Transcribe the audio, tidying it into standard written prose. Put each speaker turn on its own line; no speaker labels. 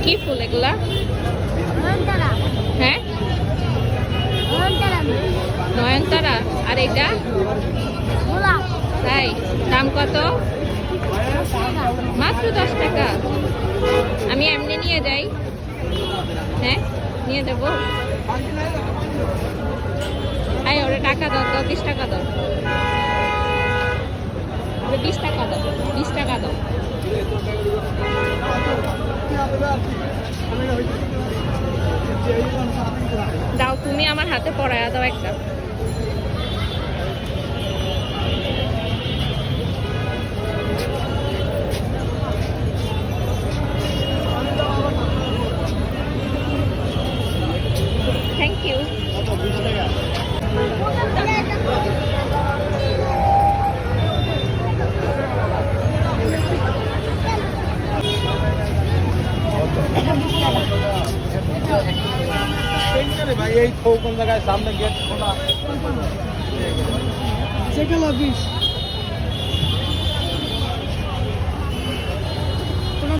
কি ফুল এগুলা? হ্যাঁ, নয়নতারা। আর এটা তাই? দাম কত? মাত্র 10 টাকা। আমি এমনি নিয়ে যাই। হ্যাঁ, নিয়ে যাবো। আয় ওরা টাকা দাও তো, 20 টাকা দাও। 20 টাকা দাও, 20 টাকা দাও। দাও, তুমি আমার হাতে পড়ায়া দাও একটা। Thank you.
ভাই এই কোন জায়গায় সামনে গেট খোলা?